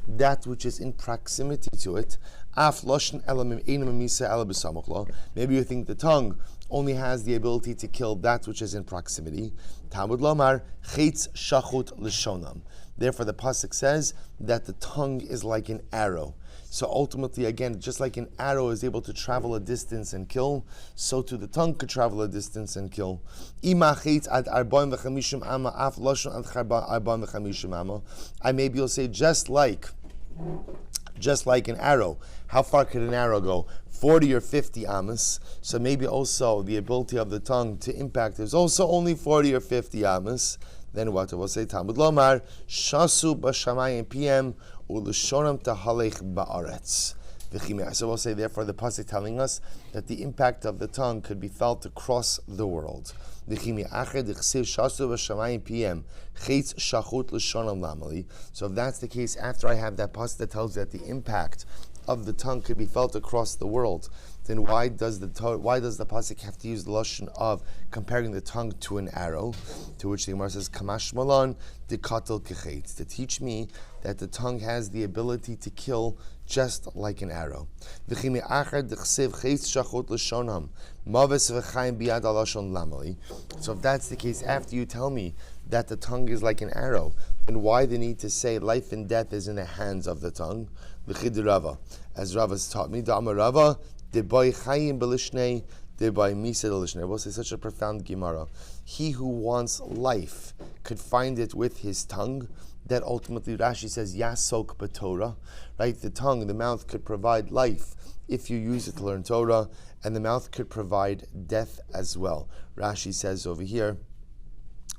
that which is in proximity to it. Maybe you think the tongue only has the ability to kill that which is in proximity. Talmud Lomar, Chetz Shachut L'shonam. Therefore, the pasuk says that the tongue is like an arrow. So ultimately, again, just like an arrow is able to travel a distance and kill, so too the tongue could travel a distance and kill. I maybe you'll say just like an arrow. How far could an arrow go? 40 or 50 amas. So maybe also the ability of the tongue to impact is also only 40 or 50 amas. Then what will say? Talmud Lomar, Shasu b'shamayim PM u'l'shonam tahalech ba'aretz. So we'll say, therefore, the pasuk telling us that the impact of the tongue could be felt across the world. So if that's the case, after I have that pasuk that tells that the impact of the tongue could be felt across the world, then why does the pasuk have to use the lashon of comparing the tongue to an arrow? To which the Gemara says, "Kamash malon dekatel kechetz," to teach me that the tongue has the ability to kill just like an arrow. So if that's the case, after you tell me that the tongue is like an arrow, then why the need to say life and death is in the hands of the tongue? As Rava has taught me, Rava, I will say such a profound Gemara. He who wants life could find it with his tongue. That ultimately Rashi says Yasok b'Torah, right? The tongue, the mouth could provide life if you use it to learn Torah, and the mouth could provide death as well. Rashi says over here,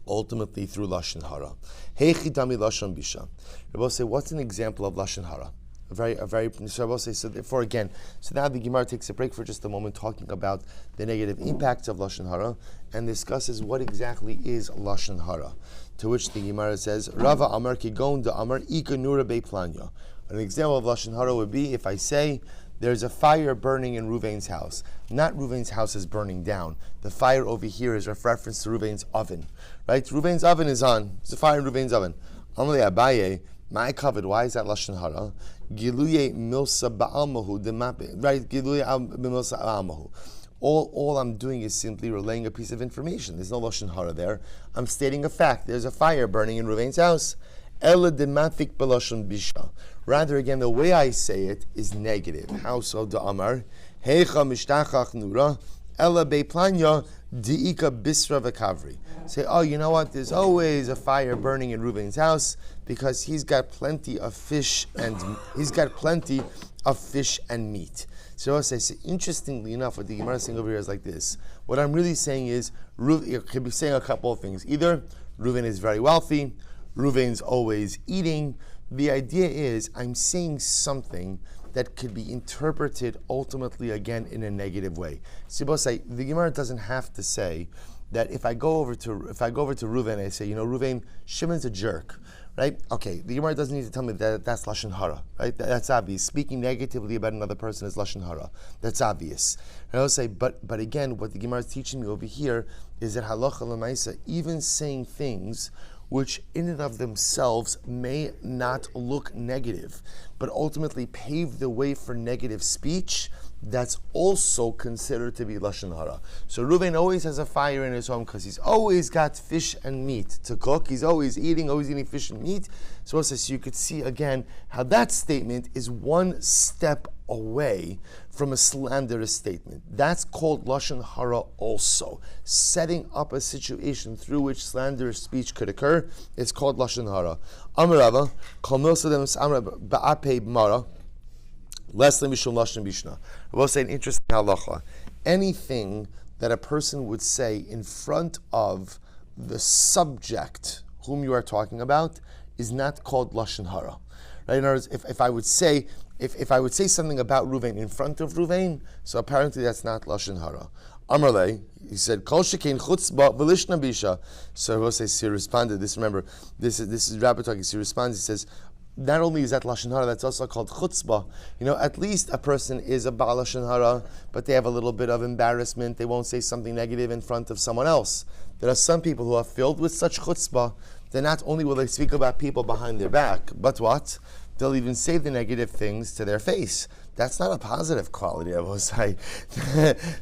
ultimately through lashon hara. Heichidami lashon bisha. Rabbi say, what's an example of lashon hara? A very. So I will say. So therefore, again, so now the Gemara takes a break for just a moment, talking about the negative impacts of lashon hara, and discusses what exactly is lashon hara. To which the Gemara says, Rava Amar Kigon da Amar Ika Nura Be Planya. An example of lashon hara would be if I say there's a fire burning in Ruvain's house. Not Ruvain's house is burning down. The fire over here is a reference to Ruvain's oven, right? Ruvain's oven is on. There's a fire in Ruvain's oven. Amalei Abaye. My covered. Why is that lashon hara? Giluye milsa ba'almahu demape. Right? Giluye milsa ba'almahu. All I'm doing is simply relaying a piece of information. There's no lashon hara there. I'm stating a fact. There's a fire burning in Ruvain's house. Ela demafik b'lashon bisha. Rather, again, the way I say it is negative. How so? Da'amar heicha mishtachach nura ela beplanya diika bisra v'kavri. Say, oh, you know what? There's always a fire burning in Reuven's house because he's got plenty of fish and meat. So I say, interestingly enough, what the Gemara is saying over here is like this. What I'm really saying is, you could be saying a couple of things. Either Reuven is very wealthy, Reuven's always eating. The idea is, I'm saying something that could be interpreted ultimately again in a negative way. So the Gemara doesn't have to say that if I go over to Reuven and I say, Reuven, Shimon's a jerk, right? Okay, the Gemara doesn't need to tell me that that's lashon hara, right? That's obvious. Speaking negatively about another person is lashon hara. That's obvious. And I'll say, but again, what the Gemara is teaching me over here is that halacha l'maisa, even saying things which in and of themselves may not look negative, but ultimately pave the way for negative speech, that's also considered to be lashon hara. So Reuven always has a fire in his home because he's always got fish and meat to cook. He's always eating fish and meat. So you could see again how that statement is one step away from a slanderous statement. That's called lashon hara also. Setting up a situation through which slanderous speech could occur is called lashon hara. Amar Rava, kol milsadem amar ba'apei mara. Less than Mishum Lashon Bishna. I will say an interesting halacha. Anything that a person would say in front of the subject whom you are talking about is not called Lashon Hara. Right? In other words, if I would say something about Ruvain in front of Ruvain, so apparently that's not Lashon Hara. Amarle, he said, Kol shekein chutzba v'lishna bisha. So I will say, he responded. This is Rabbi talking. He responds. He says, not only is that lashon hara, that's also called chutzpah. At least a person is a baal lashon hara, but they have a little bit of embarrassment. They won't say something negative in front of someone else. There are some people who are filled with such chutzpah that not only will they speak about people behind their back, but what? they'll even say the negative things to their face. That's not a positive quality, I will say.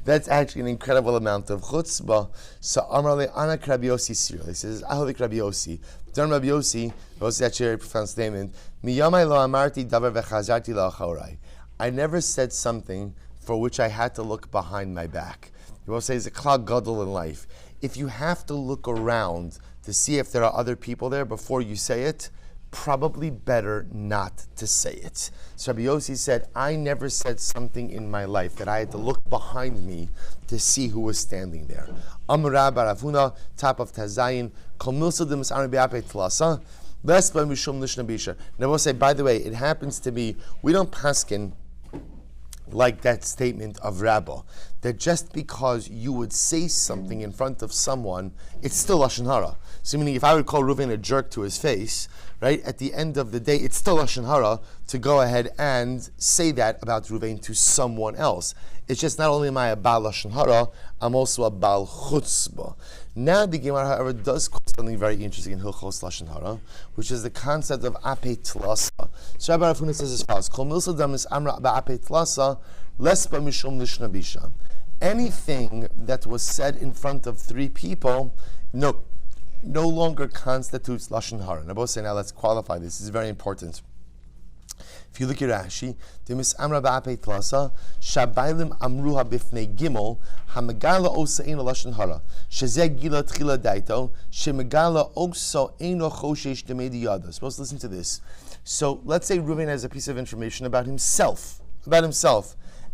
That's actually an incredible amount of chutzpah. So Amar le Anak Rabbi Yossi Sir. He says, Aholik Rabbi Yossi. Don Rabbi Yossi, that's actually a very profound statement. Miyamai lo amarti davar vechazarti la'achorai. I never said something for which I had to look behind my back. You will say it's a klal gadol in life. If you have to look around to see if there are other people there before you say it, probably better not to say it. So Rabbi Yossi said, I never said something in my life that I had to look behind me to see who was standing there. Amra Baravuna, top of Tazayin, Kol Milsa de Mis'arim Be'apei Tlasa, Les Ba Mishum Lishna Bisha. Now I will say, by the way, it happens to be, we don't paskin like that statement of Rabbah, that just because you would say something in front of someone, it's still Lashon Hara. So meaning if I would call Reuven a jerk to his face, right, at the end of the day, it's still Lashon Hara to go ahead and say that about Reuven to someone else. It's just not only am I a Baal Lashon Hara, I'm also a Baal Chutzpah. Now the Gemara, however, does quote something very interesting in Hilchos Lashon Hara, which is the concept of Apei Tlasa. So Rabbi Rafuna says as follows, Kol milsa damis amra ba'apei tlasa, les ba mishum lishna bisha. Anything that was said in front of three people, no longer constitutes Lashon Hara. And I both say, now let's qualify this. This is very important. If you look at Rashi, Demis Amra Ba'apei Tlasa, Shabaylim Amruha Bifnei Gimel, Hamagala Osa Eino Lashon Hara, Shezeh Gila Tchila Daito, Shemagala Osa Eino Choshesh Demedi Yada. Supposed to listen to this. So let's say Reuven has a piece of information about himself,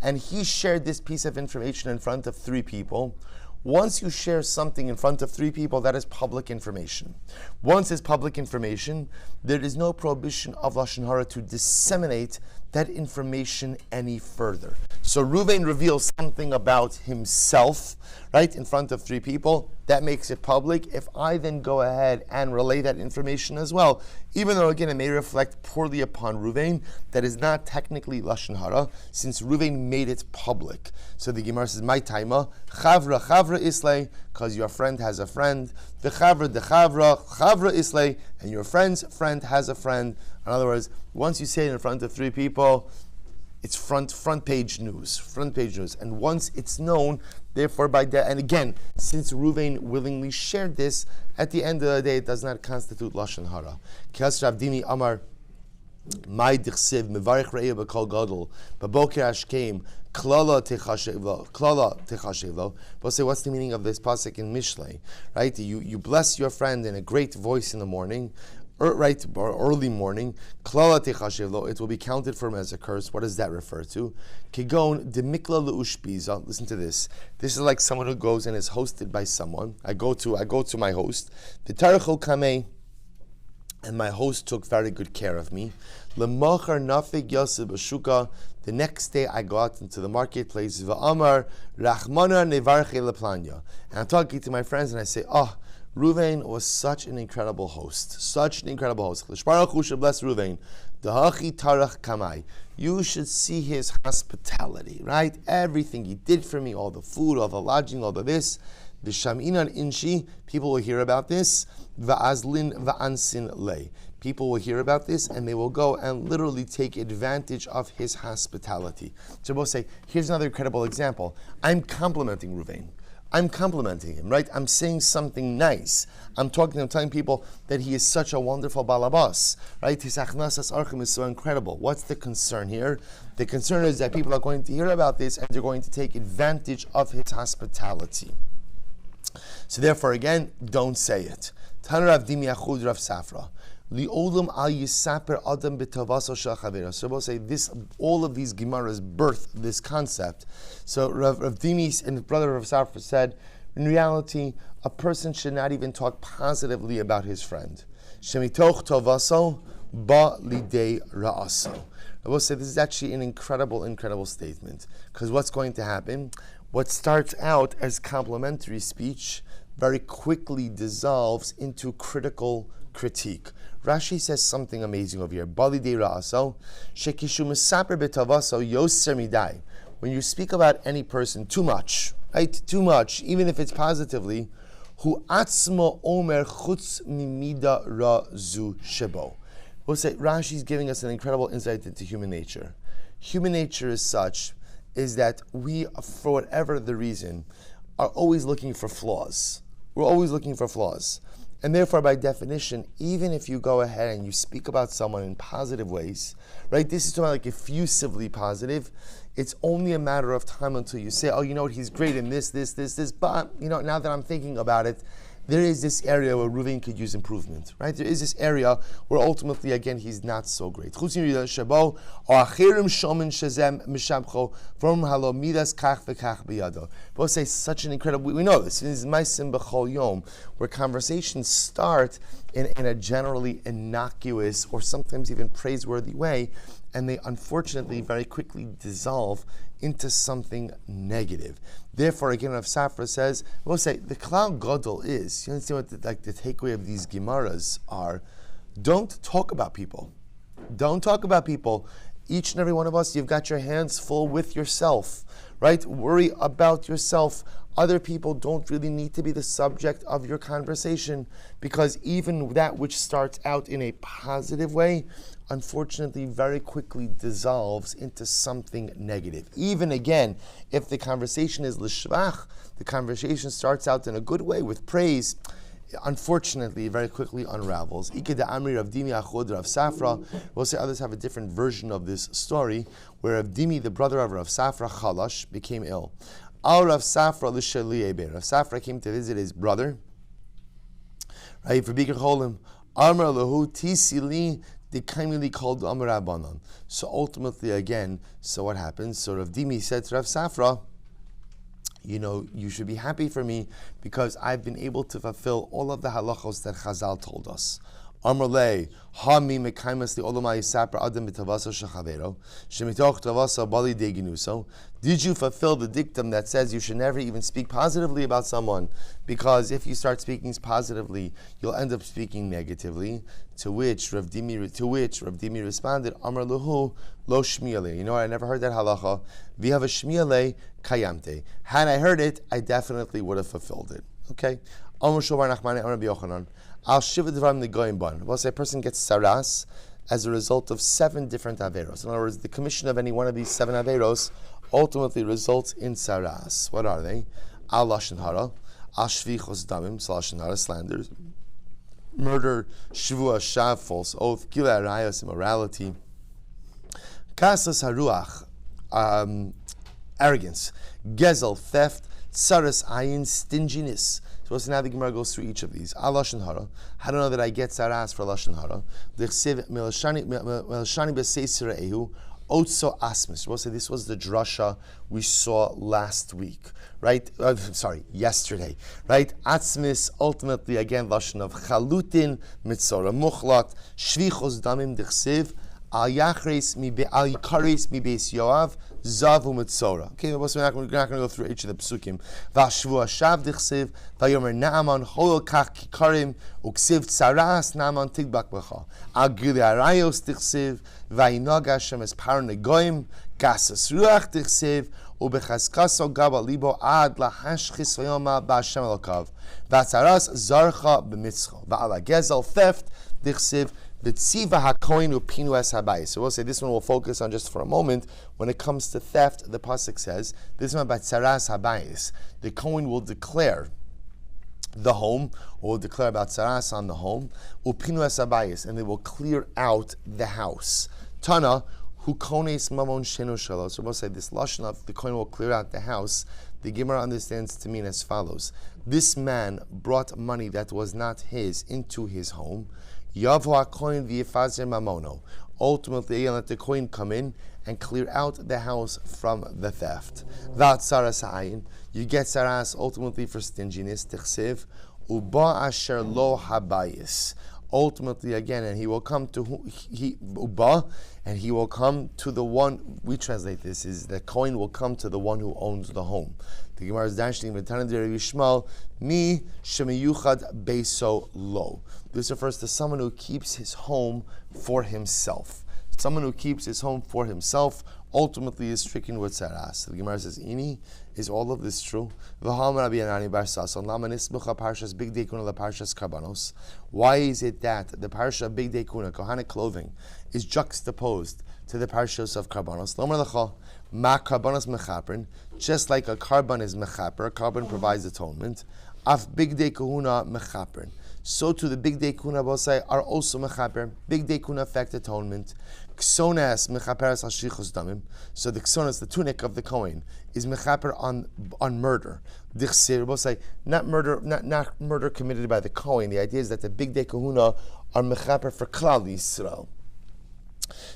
and he shared this piece of information in front of three people. Once you share something in front of three people, that is public information. Once it's public information, there is no prohibition of Lashon Hara to disseminate that information any further. So Reuven reveals something about himself, right, in front of three people. That makes it public. If I then go ahead and relay that information as well, even though again it may reflect poorly upon Reuven, that is not technically Lashon Hara, since Reuven made it public. So the Gemara says, "My taima chavra islay," because your friend has a friend. The chavra chavra islay, and your friend's friend has a friend. In other words, once you say it in front of three people, it's front page news. And once it's known, therefore by that, and again, since Reuven willingly shared this, at the end of the day, it does not constitute Lashon Hara. Kias Rav Dimi Amar, Mai Dichsiv, Mevarich Re'eh B'Kol Gadol, B'Boker Ashkeim, Klala Techashevlo. We'll say, what's the meaning of this pasuk in Mishlei? Right? You bless your friend in a great voice in the morning, right, or early morning, klala techashevlo, it will be counted for him as a curse. What does that refer to? Kigon demikla leushpiza. Listen to this. This is like someone who goes and is hosted by someone. I go to my host. V'taricho kamei, and my host took very good care of me. Lemachar nafig yaseh b'shuka. The next day I go out into the marketplace. V'amar rachmana nevarche leplanya. And I'm talking to my friends and I say, Reuven was such an incredible host. L'shparach hu should bless Reuven. Dahachi tarach kamai. You should see his hospitality, right? Everything he did for me, all the food, all the lodging, all the this. V'shaminan inshi, people will hear about this. Va'azlin va'ansin lei. People will hear about this and they will go and literally take advantage of his hospitality. So we'll say, here's another incredible example. I'm complimenting Reuven. I'm complimenting him, right? I'm saying something nice. I'm telling people that he is such a wonderful balabas, right? His achnasas archim is so incredible. What's the concern here? The concern is that people are going to hear about this and they're going to take advantage of his hospitality. So therefore, again, don't say it. Tan Rav Dimi Achud Rav Safra. Li'olam al yisaper adam b'tavaso shel chavera. So we'll say this. All of these Gemaras birth this concept. So Rav Dimi and his brother Rav Safra said, in reality, a person should not even talk positively about his friend. Shemitoch tavaso ba lidei ra'aso. I will say this is actually an incredible statement, because what's going to happen? What starts out as complimentary speech very quickly dissolves into critical critique. Rashi says something amazing over here. Balidei ra'aso, shekishu mesaper betavaso yoser midai. When you speak about any person too much, right? Too much, even if it's positively, hu atzmo omer chutz mimida ra zu shebo. We'll say Rashi's giving us an incredible insight into human nature. Human nature is such, is that we, for whatever the reason, are always looking for flaws. We're always looking for flaws. And therefore, by definition, even if you go ahead and you speak about someone in positive ways, right? This is talking like effusively positive. It's only a matter of time until you say, oh, you know what, he's great in this. But, you know, now that I'm thinking about it, there is this area where Reuven could use improvement, right? There is this area where ultimately, again, he's not so great. We'll say such an incredible, we know this, is Maisim B'chol Yom, where conversations start in a generally innocuous or sometimes even praiseworthy way, and they unfortunately very quickly dissolve into something negative. Therefore, again, Rav Safra says, we'll say the Klal Gadol is, you understand what the takeaway of these Gemaras are, don't talk about people. Don't talk about people. Each and every one of us, you've got your hands full with yourself, right? Worry about yourself. Other people don't really need to be the subject of your conversation, because even that which starts out in a positive way, unfortunately, very quickly dissolves into something negative. Even again, if the conversation is l'shvach, the conversation starts out in a good way with praise, unfortunately, very quickly unravels. Ikeda Amri Rav Dimi Achod Rav Safra. We'll say others have a different version of this story, where Rav Dimi, the brother of Rav Safra, Chalash, became ill. Al Rav Safra l'shaliyebe. Rav Safra came to visit his brother. Right, for Bikr Cholim. Amar lahu tisili. They kindly called Amar Rabbanon. So ultimately, again, so what happens? So Rav Dimi said to Rav Safra, you know, you should be happy for me because I've been able to fulfill all of the halachos that Chazal told us. Amar le, ha mi mekaimas li olamai yisaper adam mitavasa shechavero, shemitoch tavasa bali deginuso. Did you fulfill the dictum that says you should never even speak positively about someone, because if you start speaking positively, you'll end up speaking negatively? To which Rav Dimi responded, Amar luhu lo shmiale. You know what? I never heard that halacha. V'hava shmiale kayamte. Had I heard it, I definitely would have fulfilled it. Okay. Amar shovar nachmane Amar Rabbi Yochanan. Al shiva dvarim negoyim ban. Well, say a person gets saras as a result of 7 different averos. In other words, the commission of any one of these 7 averos ultimately results in saras. What are they? Al lashon hara, al shvichos damim, lashon hara, slander, murder, shvua, shav, false oath, gila arayos, immorality, kasas haruach, arrogance, gezel, theft, tsaras ayin, stinginess. So now the Gemara goes through each of these. Al lashon hara. How do I know that I get saras for lashon hara? D'chsev melashani b'seisira ehu. Otso asmis. We'll say this was the drasha we saw last week, right? Yesterday, right? Atzmis, ultimately, again, lashon of chalutin, mitzora muchlat, shvichos damim d'chsev, al yikares mi beis Yoav, zavu mitzora. Okay, we're not going to go through each of the psukim. Vashvu ashav d'chsev, vayomer naaman holo kach kikarim, uksiv tsaras naaman tigbak b'cha. Al gili arayos d'chsev, vayinag Hashem es par negoim, gasas ruach d'chsev, ubechazkaso gaba libo ad lahashchis vayoma b'Hashem elokav. Vatsaras zarcha b'mitzcha. Va'ala gezel theft d'chsev, so we'll say this one we'll focus on just for a moment. When it comes to theft, the pasuk says this one about tzaras habayis. The Kohen will declare the home, or will declare about tzaras on the home, upinu es habayis, and they will clear out the house. Tana hu kones mamon sheno shalo. So we'll say this lashon of the Kohen will clear out the house. The Gemara understands to mean as follows: this man brought money that was not his into his home. Yavo HaKohen v'yifazer mamono. Ultimately, let the Kohen come in and clear out the house from the theft. V'at saras ha'ayin. You get saras ultimately for stinginess. T'chsev uba asher lo habayis. Ultimately, again, and he will come to uba, and he will come to the one. We translate this is the Kohen will come to the one who owns the home. The Gemara is dashing v'tanan de Rabbi Shmuel mi shemiyuchad beiso lo. This refers to someone who keeps his home for himself. Someone who keeps his home for himself ultimately is stricken with saras. The Gemara says, "Ini, is all of this true?" Why is it that the parsha of Big Day Kuna, Kohanic clothing, is juxtaposed to the parshas of karbanos? Just like a karban is mechaper, a karban provides atonement. Af Big Day Kahuna mechaper. So to the Big Day Kuna Bosai are also mechaper. Big Day Kuna affect atonement. Ksonas mechaperes al shichus damim. So the ksonas, the tunic of the Kohen, is mechaper on murder. Dichsir Bosai, not murder committed by the Kohen. The idea is that the Big Day Kahuna are mechaper for Klal Yisrael.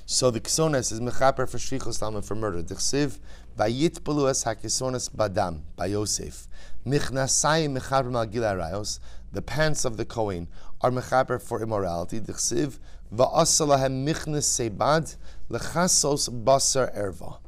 So the ksonas is mechaper for shlichus damim, for murder. Dichsiv vayitpalu es hakisonas badam by Yosef. Michnasai mechaper malgila rayos. The pants of the Kohen are mechaper for immorality. Dichsiv va'asalahem michnas sebad lechasos basar erva.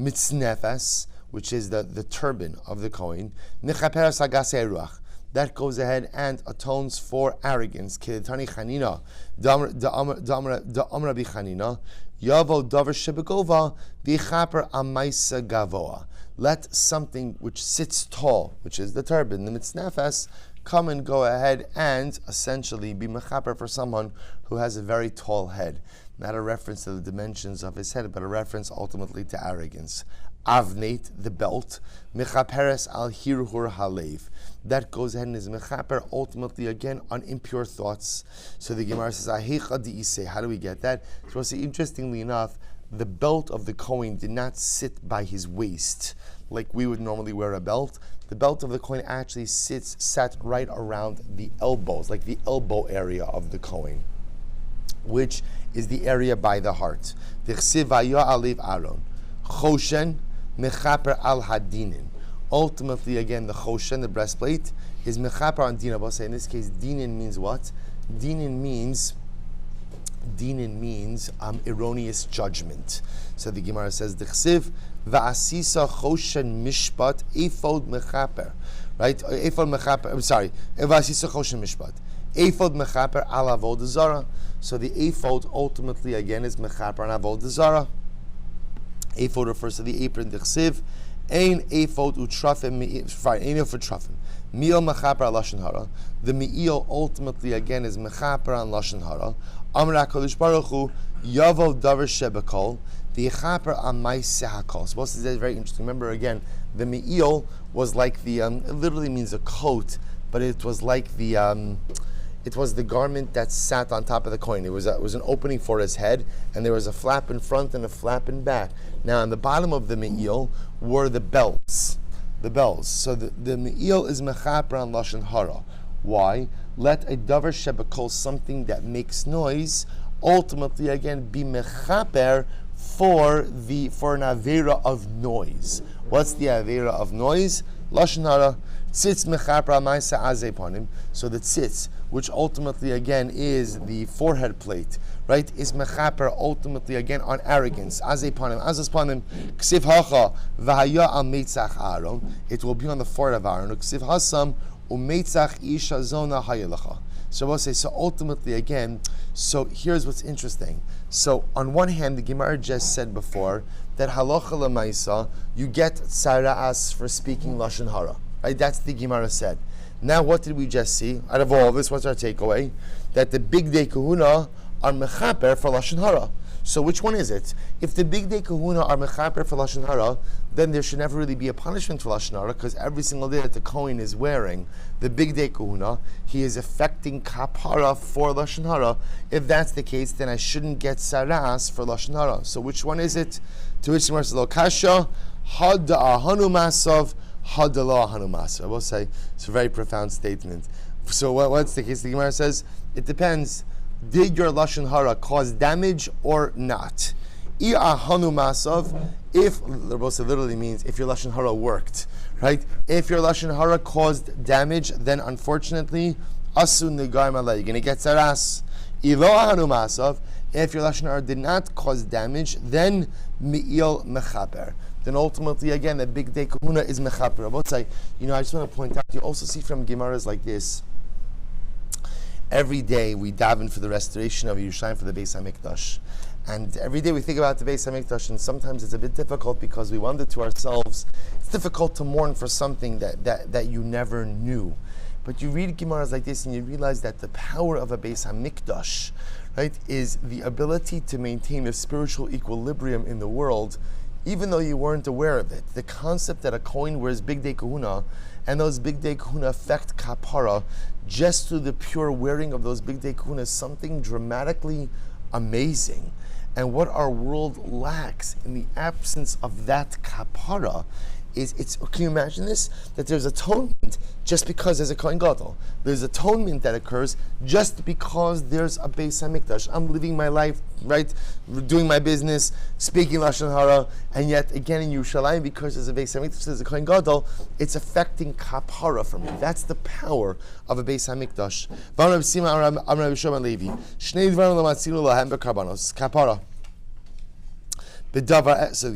Mitznefes, which is the turban of the Kohen. Mechaper sagasei ruach. That goes ahead and atones for arrogance. Kedetani chanina, da'amra bi chanina, yavo davar shebegova, v'chaper amaisa gavoa. Let something which sits tall, which is the turban, the mitznefes, come and go ahead and essentially be mechaper for someone who has a very tall head. Not a reference to the dimensions of his head, but a reference ultimately to arrogance. Avnate, the belt, mechaperes al hirhur halev. That goes ahead and is mechaper ultimately again on impure thoughts. So the Gemara says, Ahecha di'iseh. How do we get that? So we'll see, interestingly enough, the belt of the Kohen did not sit by his waist like we would normally wear a belt. The belt of the Kohen actually sat right around the elbows, like the elbow area of the Kohen, which is the area by the heart. Dichsiv vayah alev Aaron. Choshen mechaper al hadinin. Ultimately, again, the choshen, the breastplate, is mechaper on din. In this case, dinin means what? Dinin means erroneous judgment. So the Gemara says, "D'chsiv va'asisa choshen mishpat ephod mechaper." Right? Ephod mechaper. I'm sorry. Va'asisa choshen mishpat. Ephod mechaper al avodah zara. So the ephod ultimately again is mechaper on avodah zara. Ephod refers to the apron. D'chsiv ein ephod utrafim. Fine, ein for trafim. Meal mechaper al lashon hara. The meal ultimately again is mechaper on lashon hara. Amar HaKadosh Baruch Hu yavo davar shebekol v'yechaper on ma'aseh hakol. So this is very interesting. Remember again, the me'il was like the it literally means a coat, but it was like the it was the garment that sat on top of the Kohen. It was an opening for his head, and there was a flap in front and a flap in back. Now on the bottom of the me'il were the bells. The bells. So the me'il is mechaper on lashon hara. Why? Let a davar shebekol, something that makes noise, ultimately again be mechaper for an avera of noise. What's the avera of noise? Lashon hara. Tzitz mechaper amaisa azeponim. So the tzitz, which ultimately again is the forehead plate, right, is mechaper ultimately again on arrogance. Azeponim, azesponim, ksiv hacha v'haya al meitzach Aaron. It will be on the forehead of Aaron. Ksiv hasam umeitzach isha zona hayelacha. So we'll say, so ultimately again, so here's what's interesting. So on one hand, the Gemara just said before that halacha lemaisa, you get tzara'as for speaking lashon hara. Right? That's the Gemara said. Now what did we just see? Out of all this, what's our takeaway? That the Big Day Kahuna are mechaper for lashon hara. So which one is it? If the Big Day Kahuna are mechaper for lashon hara, then there should never really be a punishment for lashon hara, because every single day that the Kohen is wearing the Big Day Kahuna, he is affecting kapara for lashon hara. If that's the case, then I shouldn't get saras for lashon hara. So which one is it? To which Gemara says, "Lo kasha hada'ahanu masav hada'lo ahanu masav." I will say it's a very profound statement. So what's the case? The Gemara says it depends. Did your lashon hara cause damage or not? Ahanu masav. If literally means if your lashon hara worked, right? If your lashon hara caused damage, then unfortunately, asun negaim alei, you're going to get saras. Ilo ahanu masav. If your lashon hara did not cause damage, then mi'il mechaper. Then ultimately, again, the Big Day Kahuna is mechaper. I just want to point out, you also see from Gemaras like this. Every day we daven for the restoration of Yerushalayim, for the Beis HaMikdash. And every day we think about the Beis HaMikdash, and sometimes it's a bit difficult because we wonder to ourselves, it's difficult to mourn for something that you never knew. But you read Gemaras like this and you realize that the power of a Beis HaMikdash, right, is the ability to maintain a spiritual equilibrium in the world, even though you weren't aware of it. The concept that a Kohen wears Big Day Kahuna, and those Big Day Kahuna affect Kapara, just through the pure wearing of those Big Day Kahuna, is something dramatically amazing. And what our world lacks in the absence of that kapara is, can you imagine this? That there's atonement just because there's a Kohen Gadol. There's atonement that occurs just because there's a Beis HaMikdash. I'm living my life, right, doing my business, speaking Lashon Hara, and yet again in Yerushalayim, because there's a Beis HaMikdash, there's a Kohen Gadol, it's affecting kapara for me. That's the power of a Beis HaMikdash. Kapara.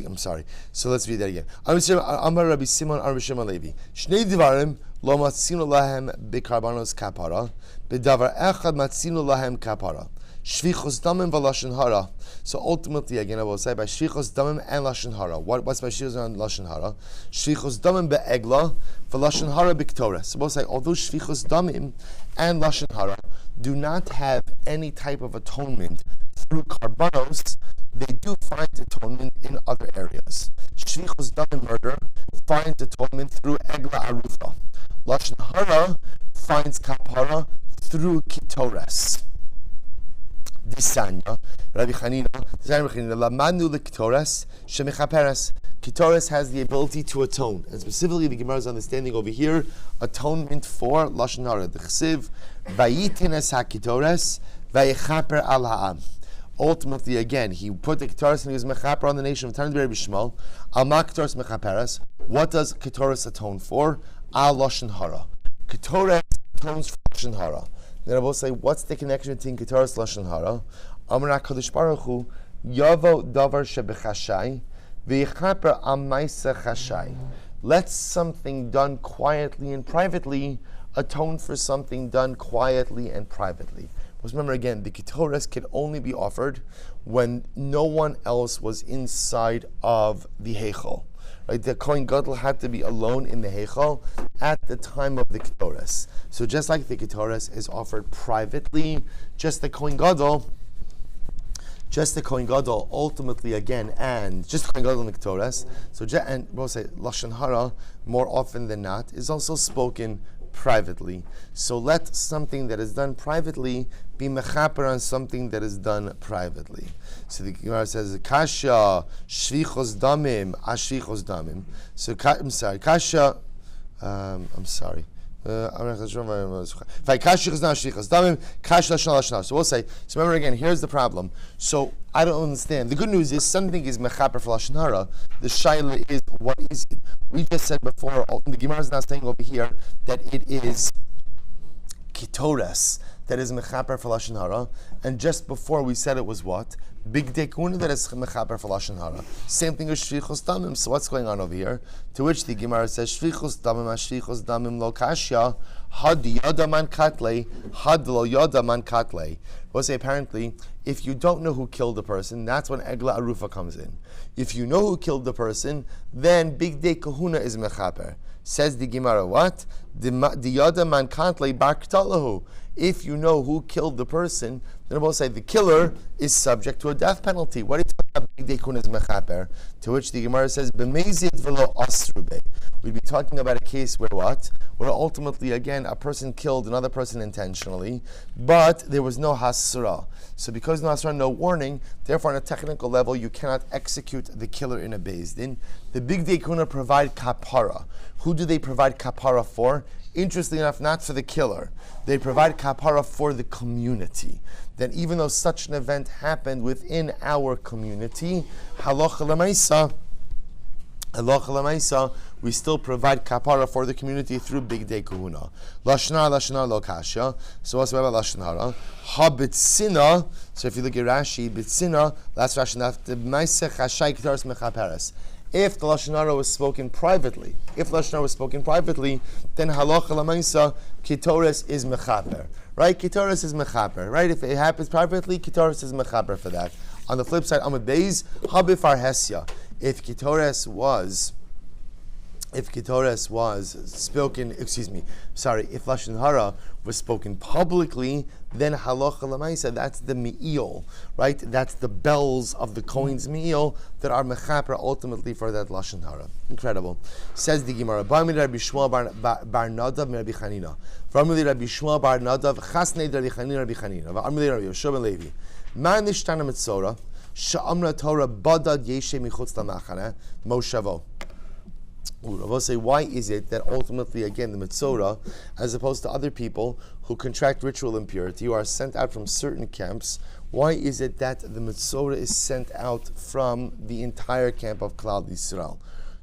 I'm sorry. So let's read that again. Amar Rabbi Simon Rabbi Shmuel Levi. Shnei divarim lo matzinu lahem bekarbanos kapara. Bedavar echad matzinu lahem kapara. Shvichos damim v'lashon hara. So ultimately, again, I will say by shvichos damim and lashon hara. What's by shvichos and lashon hara? Shvichos damim be'egla v'lashon hara b'ktores. So we'll say although shvichos damim and lashon hara do not have any type of atonement through karbanos, they do find atonement in other areas. Shvichos damim, murder, finds atonement through egla arufa. Lashon hara finds kapara through kitores. Disanya, Rabbi Chanina, Lamanu lekitores shemichaperes. Kitores has the ability to atone, and specifically the Gemara's understanding over here, atonement for lashon hara. The chesiv vayitines hakitores vayichaper al ha'am. Ultimately, again, he put the Ketores and he was mechaper on the nation of Rabbi Shmuel. Al ma Ketores mechaperes. What does Ketores atone for? Al lashon hara. Ketores atones for lashon hara. Then I will say, what's the connection between Ketores and lashon hara? Amar HaKadosh Baruch Hu, Yavo davar shebechashai, v'yichaper al ma'aseh chashai. Let something done quietly and privately atone for something done quietly and privately. Because remember again, the Ketores could only be offered when no one else was inside of the Heichal. Right? The Kohen Gadol had to be alone in the Heichal at the time of the Ketores. So just like the Ketores is offered privately, just the Kohen Gadol ultimately again, and just the Kohen Gadol and the Ketores. So and we'll say lashon hara more often than not is also spoken privately. So let something that is done privately be mechaper on something that is done privately. So the Gemara says, Kasha shvichos damim ashvichos damim. So Kasha. I'm sorry. So we'll say. So remember again. Here's the problem. So I don't understand. The good news is something is mechaper for lashon hara. The shaila is what is it? We just said before. The Gemara is not saying over here that it is kitores that is mechaper for lashon hara, and just before we said it was what? Big Day Kahuna that is mechaper for lashon hara. Same thing as shvichos damim. So what's going on over here? To which the Gemara says shvichos damim lo kashya had yada man katle had lo yada man katle. We'll say apparently, if you don't know who killed the person, that's when egla arufa comes in. If you know who killed the person, then Big Day Kahuna is mechaper. Says the Gemara, what? The yada man katle barktalahu. If you know who killed the person, then we'll say the killer is subject to a death penalty. What are you talking about? Big Day Kahuna is mechaper. To which the Gemara says, b'mezid v'lo asrube. We'd be talking about a case where what? Where ultimately, again, a person killed another person intentionally, but there was no hasra. So because no hasra, no warning, therefore on a technical level, you cannot execute the killer in a beis din. The Big Day Kahuna provide kapara. Who do they provide kapara for? Interestingly enough, not for the killer. They provide kapara for the community. That even though such an event happened within our community, halacha l'maisa, we still provide kapara for the community through Big Day Kahuna. Lashon lo kasha. So what's about lashon hara? Ha b'tzina. So if you look at Rashi, b'tzina, last Rashi, the ma'aseh chashai k'taros mechaperes. If the lashon hara was spoken privately, then halacha l'maisa, kitores is mechaper. Right? Kitores is mechaper. Right? If it happens privately, kitores is mechaper for that. On the flip side, Amud Beis, Habifar Hesya. If Ketores was spoken, if Lashon Hara was spoken publicly, then halacha l'maisa, that's the me'il, right? That's the bells of the Kohen's me'il that are mechaper ultimately for that Lashon Hara. Incredible. Says the Gemara, Ba'amid Rabbi Shmuel bar Nadav Rabbi Chanina. V'amid Rabbi Shmuel bar Nadav Chasnei Rabbi Chanina. V'amid Rabbi Yoshua ben Levi. Ma nishtana mitzora, sha'amra Torah badad yeshe michutz lamachane, moshavo. I will say, why is it that ultimately, again, the Mitzorah, as opposed to other people who contract ritual impurity, who are sent out from certain camps, why is it that the Mitzorah is sent out from the entire camp of Klal Yisrael?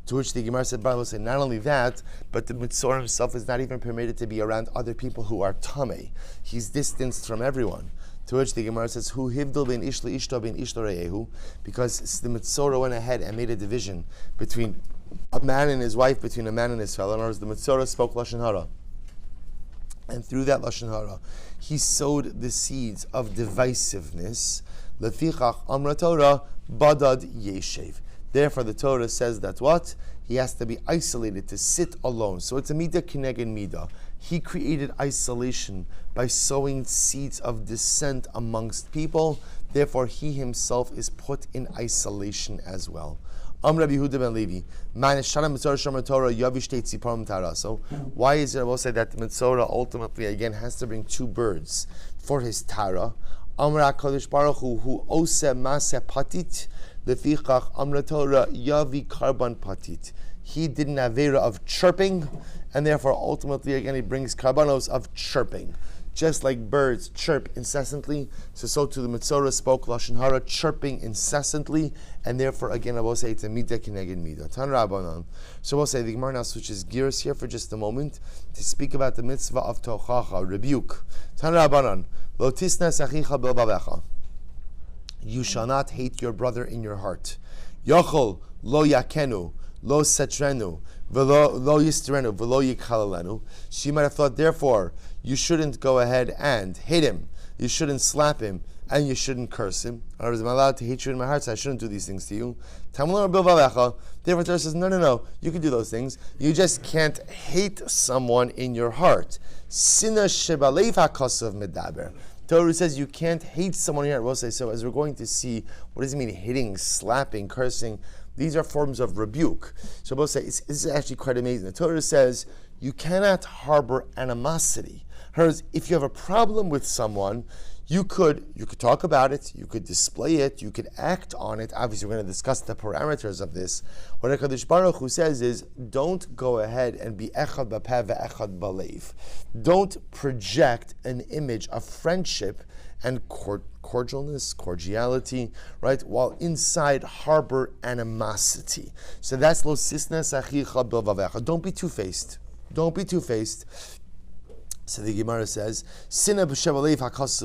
To which the Gemara said, will say, not only that, but the Mitzorah himself is not even permitted to be around other people who are Tameh. He's distanced from everyone. To which the Gemara says, "Hu hivdil ben ish leishto ben ish l'reyehu," because the Mitzorah went ahead and made a division between a man and his wife, between a man and his fellow. In other words, the Mitzorah spoke Lashon Hara. And through that Lashon Hara, he sowed the seeds of divisiveness. Lefichach amra Torah badad yeshev. Therefore, the Torah says that what? He has to be isolated, to sit alone. So it's a midah kineged midah. He created isolation by sowing seeds of dissent amongst people. Therefore, he himself is put in isolation as well. Rabbi Yehuda ben Levi. So why is it I will say that the Mitzorah ultimately again has to bring two birds for his Tara? Amra Kodesh Baruch Hu ose mase patit lefichach amra Torah yavi karban patit. He did an avera of chirping, and therefore ultimately again he brings karbanos of chirping. Just like birds chirp incessantly, so too the Mitzorah spoke Lashon Hara, chirping incessantly, and therefore again I will say it's a midah kineged midah. Tan Rabbanan. So we'll say the Gemara now switches gears here for just a moment to speak about the mitzvah of tochacha, rebuke. Tan Rabbanan. Lo tisnas achicha b'levavecha. You shall not hate your brother in your heart. Yochol lo yakenu. Lo setrenu, lo yistrenu, velo yikhalalenu. She might have thought, therefore, you shouldn't go ahead and hate him. You shouldn't slap him, and you shouldn't curse him. In other words, I'm allowed to hate you in my heart, so I shouldn't do these things to you. Therefore, Torah says, no, you can do those things. You just can't hate someone in your heart. Sina shebalev hakasav medaber. Torah says you can't hate someone in your heart. We'll say, so as we're going to see, what does it mean, hitting, slapping, cursing? These are forms of rebuke. So we'll say, this is actually quite amazing. The Torah says you cannot harbor animosity. Whereas if you have a problem with someone, you could talk about it, you could display it, you could act on it. Obviously, we're going to discuss the parameters of this. What HaKadosh Baruch Hu says is, don't go ahead and be echad b'peh ve'echad b'leiv. Don't project an image of friendship and cordiality, right? While inside harbor animosity. So that's lo sisnes achicha b'levavecha. Don't be two-faced. Don't be two-faced. So the Gemara says, "Sina b'shevalev hakas."